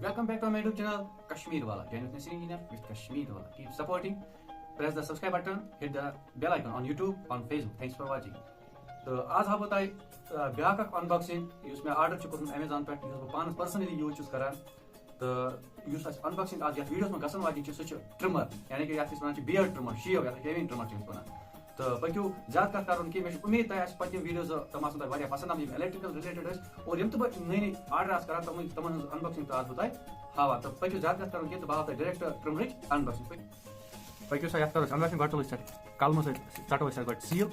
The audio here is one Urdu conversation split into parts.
Welcome back to my YouTube channel, Kashmir Wallah. Join with Naseer with Kashmir Wallah. Keep supporting. Press the subscribe button. Hit the bell icon on YouTube, on Facebook. Thanks for watching. تو آج ہاو تۄہہِ بیٛاکھ اکھ انباکسنگ یُس مےٚ آرڈر چھُ کوٚرمُت امیزان پٮ۪ٹھ یُس بہٕ پانس پٔرسنلی یوٗز چھُس کران تہٕ یُس اَسہِ انباکسنگ آز یتھ ویڈیوس منٛز گژھن واجیٚنۍ چھِ سُہ چھُ ٹرمر یعنی کہ یتھ أسۍ ونان چھِ بیٲرڈ ٹرمر شیو یتھ شیوِنگ ٹرمر چھِ أسۍ ونان تہٕ پٔکِو زیادٕ کتھ کرو نہٕ کینٛہہ مےٚ چھِ اُمید تۄہہِ آسہِ پٔتِم ویڈیوز تِم آسن تۄہہِ واریاہ پسنٛد آمٕتۍ یِم الیکٹرکل رِلیٹڈ ٲسۍ اور یِم تہِ بہٕ نٔے نٔے آرڈر آسہٕ کران تِمن ہٕنٛز انباکسنگ تہِ آسہٕ بہٕ تۄہہِ ہاوان تہٕ پٔکِو زیادٕ کتھ کرو کینٛہہ تہٕ بہٕ ہاوٕ تۄہہِ ڈایریکٹ ٹرمرٕچ انباکسنگ پٔکِو سا یتھ کرو أسۍ انباکسنگ گۄڈٕ تُلو أسۍ اتھ قلمہٕ سۭتۍ ژٹو أسۍ اتھ گۄڈٕ سیٖل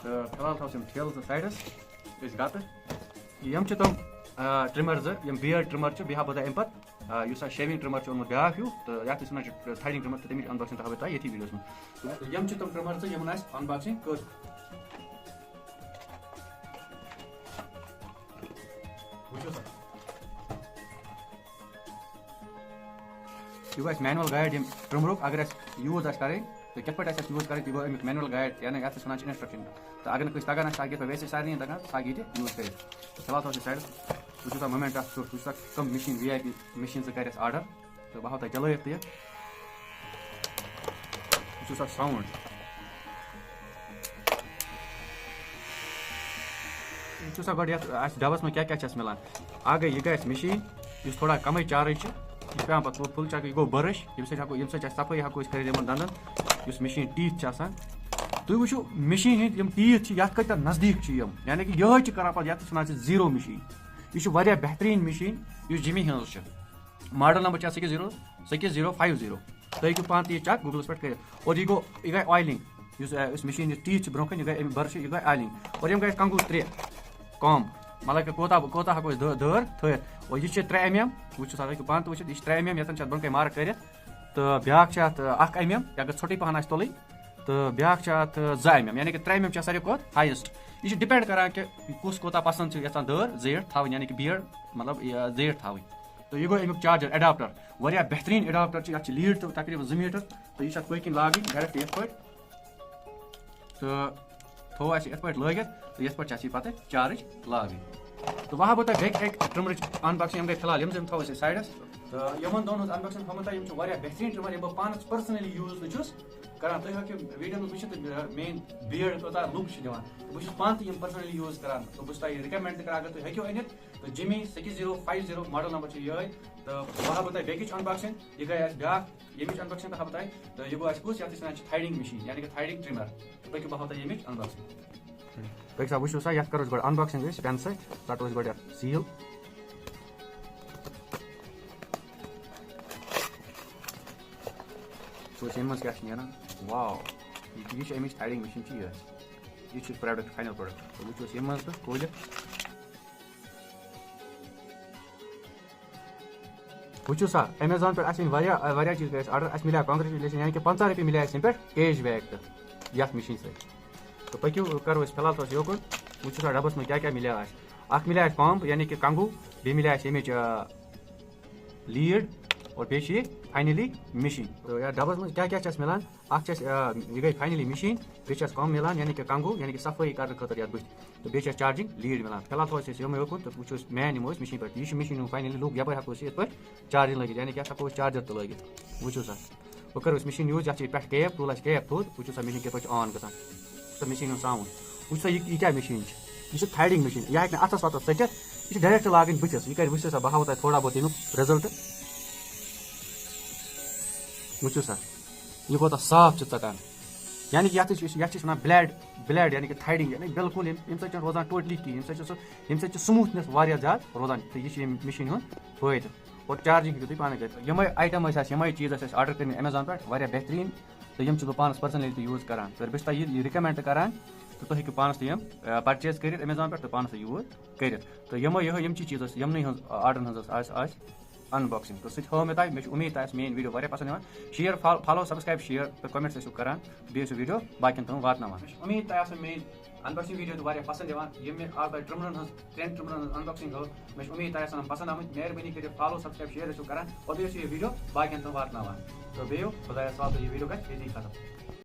تہٕ فِلحال تھاوو أسۍ یِم ٹھیلہٕ زٕ سایڈس أسۍ گتہٕ یِم چھِ تِم ٹرمر زٕ یِم بیٲرڈ ٹرمر چھِ بیٚیہِ ہاوٕ بہٕ تۄہہِ امہِ پتہٕ یُس اَسہِ شیوِنگ ٹرمر چھُ اوٚنمُت بیٛاکھ ہیوٗ تہٕ یتھ أسۍ ونان چھِ تھریڈنگ ٹرمر تہٕ تَمِچ انباکسنگ تہِ ہاوٕ بہٕ تۄہہِ ییٚتھی ویڈیوس منٛز تہٕ یِم چھِ تِم ٹرمر زٕ یِمن اَسہِ انباکسنگ کٔر وٕچھِو سا یہِ گوٚو اَسہِ مینوَل گایڈ ییٚمہِ ٹرمرُک اگر اَسہِ یوٗز آسہِ کَرٕنۍ تہٕ کِتھ پٲٹھۍ آسہِ اَسہِ یوٗز کَرٕنۍ تہِ گوٚو اَمیُک مینوَل گایڈ یعنی یَتھ أسۍ وَنان چھِ اِنسٹرٛکشن تہٕ اگر نہٕ کٲنٛسہِ تگان آسہِ تاکہِ ویسے سارنٕے تگان سُہ ہیٚکہِ ییٚتہِ یوٗز کٔرِتھ تہٕ فِلحال تھاوو أسۍ سایڈس وٕچھِو سا مومینٹ اکھ ژوٚٹ وٕچھِو سا کٕم مِشیٖن وی آی پی مِشیٖن ژٕ کَرِ اَسہِ آرڈر تہٕ بہٕ ہاوٕ تۄہہِ چلٲیِتھ تہِ وٕچھِو سا ساوُنٛڈ وٕچھِو سا گۄڈٕ یتھ اَسہِ ڈبس منٛز کیٛاہ کیٛاہ چھِ اَسہِ مِلان اکھ گٔے یہِ گٔے اَسہِ مِشیٖن یُس تھوڑا کمٕے چارٕج چھِ یہِ چھِ پیٚوان پتہٕ فُل چکر یہِ گوٚو برٕش ییٚمہِ سۭتۍ اَسہِ صفٲیی ہٮ۪کو أسۍ کٔرِتھ یِمن دنٛدن یُس مِشیٖن ٹیٖتھ چھِ آسان تُہۍ وٕچھِو مِشیٖن ہٕنٛدۍ یِم ٹیٖتھ چھِ یتھ کۭتیاہ نزدیٖک چھِ یِم یعنی کہ یِہوے چھِ کران پتہٕ یتھ أسۍ ونان چھِ زیٖرو مِشیٖن یہِ چھِ واریاہ بہتریٖن مِشیٖن یُس جِمی ہٕنٛز چھِ ماڈل نمبر چھِ اَتھ 6050 تُہۍ ہیٚکِو پانہٕ تہِ یہِ چیک گوٗگلس پٮ۪ٹھ کٔرِتھ اور یہِ گٔے اویلِنگ یُس مِشیٖن یُس ٹیٖتھ چھِ برونٛہہ کَنہِ یہِ گٔے اَمہِ برشہِ یہِ گٔے اویلِنگ اور یِم گٔے اَسہِ کنٛگوٗ 3 کم مطلب کہ کوتاہ ہٮ۪کو أسۍ دٲر تھٲیِتھ اور یہِ چھِ 3 mm وٕچھِو سا تُہۍ ہیٚکِو پانہٕ تہِ وٕچھِتھ یہِ چھِ 3 mm یَتن چھِ اَتھ برونٛہہ کَنہِ مارٕک کٔرِتھ تہٕ بیٛاکھ چھِ اَتھ 1 mm یہِ اگر ژھوٚٹٕے پہن آسہِ تُلٕنۍ تہٕ بیٛاکھ چھِ اَتھ 2 mm یعنی کہ 3 mm چھِ ساروی کھۄتہٕ ہایسٹ یہِ چھِ ڈِپینٛڈ کران کہِ کُس کوتاہ پسنٛد چھُ یژھان دٲر زیٖٹھ تھاوٕنۍ یعنی کہ بیٲرڈ مطلب زیٖٹھ تھاوٕنۍ تہٕ یہِ گوٚو اَمیُک چارجر ایڈاپٹر واریاہ بہتریٖن ایڈاپٹر چھِ یتھ چھِ لیٖڈ تہٕ تقریٖبن 2 میٖٹر تہٕ یہِ چھِ اَتھ پٔتۍ کِنۍ لاگٕنۍ ڈایریکٹ یِتھ پٲٹھۍ تہٕ تھوٚو اَسہِ یِتھ پٲٹھۍ لٲگِتھ تہٕ یِتھ پٲٹھۍ چھِ اَسہِ یہِ پتہٕ چارٕج لاگٕنۍ تہٕ وۄنۍ ہاوٕ بہٕ تۄہہِ بیٚکہِ اَکہِ ٹرمرٕچ انباکسنگ یِم گٔے فِلحال یِم تھاوو أسۍ سایڈس تہٕ یِمن دۄن ہٕنٛز انباکسنگ تھاوو تۄہہِ یِم چھِ واریاہ بہتریٖن ٹرمر یِم بہٕ پانس پٔرسنلی یوٗز تہِ چھُس کران تُہۍ ہیٚکِو ویڈیو منٛز وٕچھِتھ میٲنۍ بیٲرڈ کوتاہ لُک چھِ دِوان بہٕ چھُس پانہٕ تہِ یِم پٔرسنلی یوٗز کران تہٕ بہٕ چھُس تۄہہِ رِکمینڈ تہِ کران اگر تُہۍ ہیٚکِو أنِتھ تہٕ جِمی 6050 ماڈل نمبر چھِ یِہوے تہٕ بہٕ ہاوٕ تۄہہِ بیٚکِچ انباکسنگ یہِ گٔے اَسہِ بیٛاکھ ییٚمِچ انباکسنگ تہِ ہاوٕ تۄہہِ تہٕ یہِ گوٚو اَسہِ کُس یتھ أسۍ ونان چھِ تھریڈنگ مِشیٖن یعنی کہ تھریڈنگ ٹرمر پٔکِو بہٕ ہاوٕ تۄہہِ ییٚمِچ انباکسنگ پٔکِو سا وٕچھِو سا یتھ کرو أسۍ گۄڈٕ انباکسنگ أسۍ پٮ۪نہٕ سۭتۍ ژٹو أسۍ گۄڈٕ یتھ سیٖل وٕچھو أسۍ ییٚمہِ منٛز کیٛاہ چھِ نیران واو یہِ چھِ اَمِچ تھریڈنگ مِشیٖن چھِ یہِ چھُ پروڈکٹ فاینل پروڈکٹ تہٕ وٕچھو أسۍ ییٚمہِ منٛز تہٕ کھوٗلِتھ وٕچھِو سا امیزان پٮ۪ٹھ اَسہِ واریاہ چیٖز گٔے اَسہِ آرڈر اَسہِ مِلیو کانگریچولیشن یعنی کہ 50 رۄپیہِ مِلے اَسہِ اَمہِ پٮ۪ٹھ کیش بیک تہٕ یتھ مِشیٖن سۭتۍ تہٕ پٔکِو کرو أسۍ فِلحال تھوٚو أسۍ یوکُن وٕچھِو سا ڈبس منٛز کیٛاہ کیٛاہ مِلیو اَسہِ اکھ مِلیو اَسہِ پمپ یعنی کہ کنگوٗ بیٚیہِ مِلے اَسہِ ییٚمِچ لیٖڈ اور بیٚیہِ چھِ یہِ فاینلی مِشیٖن تہٕ یتھ ڈبس منٛز کیٛاہ کیٛاہ چھِ اَسہِ مِلان اکھ چھِ اَسہِ یہِ گٔے فاینلی مِشیٖن بیٚیہِ چھِ اَسہِ کم مِلان یعنی کہ کنگوٗ یعنی کہ صفٲیی کرنہٕ خٲطرٕ یتھ بٕتھِ تہٕ بیٚیہِ چھِ اَسہِ چارجِنگ لیٖڈ مِلان فِلحال تھوٚو اَسہِ یِمے یوکُن تہٕ وٕچھو أسۍ مین نِمو أسۍ مِشیٖن پٮ۪ٹھ یہِ چھِ مِشیٖن ہُنٛد فاینلی لُک یپٲرۍ ہٮ۪کو أسۍ یِتھ پٲٹھۍ چارجِنگ لٲگِتھ یعنی کہ یتھ ہٮ۪کو أسۍ چارجر تہِ لٲگِتھ وٕچھِو سا وۄنۍ کرو أسۍ مِشیٖن یوٗز یتھ چھِ پٮ۪ٹھٕ کیپ تُل اَسہِ کیپ تھوٚد وٕچھِو سا مِشیٖن کِتھ پٲٹھۍ چھِ آن گژھان تہٕ مِشیٖن ہُنٛد ساوُنٛڈ وٕچھِو سا یہِ کیٛاہ مِشیٖن چھِ یہِ چھِ تھریڈنگ مِشیٖن یہِ ہٮ۪کہِ نہٕ اَتھس وَتھس ژٔٹِتھ یہِ چھِ ڈایریکٹ لاگٕنۍ بٕتھِس یہِ کرِ وٕچھِو سا بہٕ ہاوو تۄہہِ تھوڑا بہت ییٚمیُک رِزلٹ وٕچھِو سا یہِ کوتاہ صاف چھِ ژَٹان یعنی کہ یتھ چھِ أسۍ ونان بلیڈ یعنی کہ تھریڈنگ یعنی بِلکُل ییٚمہِ سۭتۍ چھُنہٕ روزان ٹوٹلی کِہیٖنۍ ییٚمہِ سۭتۍ چھِ سموٗتھنٮ۪س واریاہ زیادٕ روزان تہٕ یہِ چھِ ییٚمہِ مِشیٖن ہُنٛد فٲیدٕ اور چارجِنگ ہیٚکِو تُہۍ پانے کٔرِتھ یِمے آیٹم ٲسۍ اَسہِ یِمے چیٖز ٲسۍ اَسہِ آرڈر کٔرمٕتۍ امیزان پٮ۪ٹھ واریاہ بہتریٖن تہٕ یِم چھُس بہٕ پانس پٔرسنلی تہِ یوٗز کران تہٕ بہٕ چھُس تۄہہِ یہِ رِکمینڈ تہِ کران تہٕ تُہۍ ہیٚکِو پانس تہِ یِم پرچیز کٔرِتھ امیزان پٮ۪ٹھ تہٕ پانس تہِ یوٗز کٔرِتھ تہٕ یِم چیٖز ٲسۍ یِمنٕے ہٕنٛز آرڈرن ہٕنٛز آسہِ انباکسنگ تہٕ سُہ تہِ ہٲو مےٚ تۄہہِ مےٚ چھِ اُمید تۄہہِ آسہِ میٲنۍ ویڈیو واریاہ پسنٛد یِوان شِیر فالو سبسکرایب شِیر تہٕ کمنٹس ٲسِو کران بیٚیہِ ٲسِو ویڈیو باقین تام واتناوان مےٚ چھِ اُمید تۄہہِ آسہِ میٲنۍ انباکسنگ ویڈیو تہِ واریاہ پسنٛد یِوان یِم مےٚ آز تۄہہِ ٹرمرن ہٕنٛز 3 ٹرمرن ہٕنٛز انباکسنگ ہٲو مےٚ چھِ اُمید تۄہہِ آسن پسنٛد آمٕتۍ مہربٲنی کٔرِتھ فالو سبسکرایب شِیر ٲسِو کران اور بیٚیہِ ٲسِو یہِ ویڈیو باقین تام واتناوان تہٕ بیٚیہِ خۄدایس حوالہٕ یہِ ویڈیو گژھِ ییٚتی ختم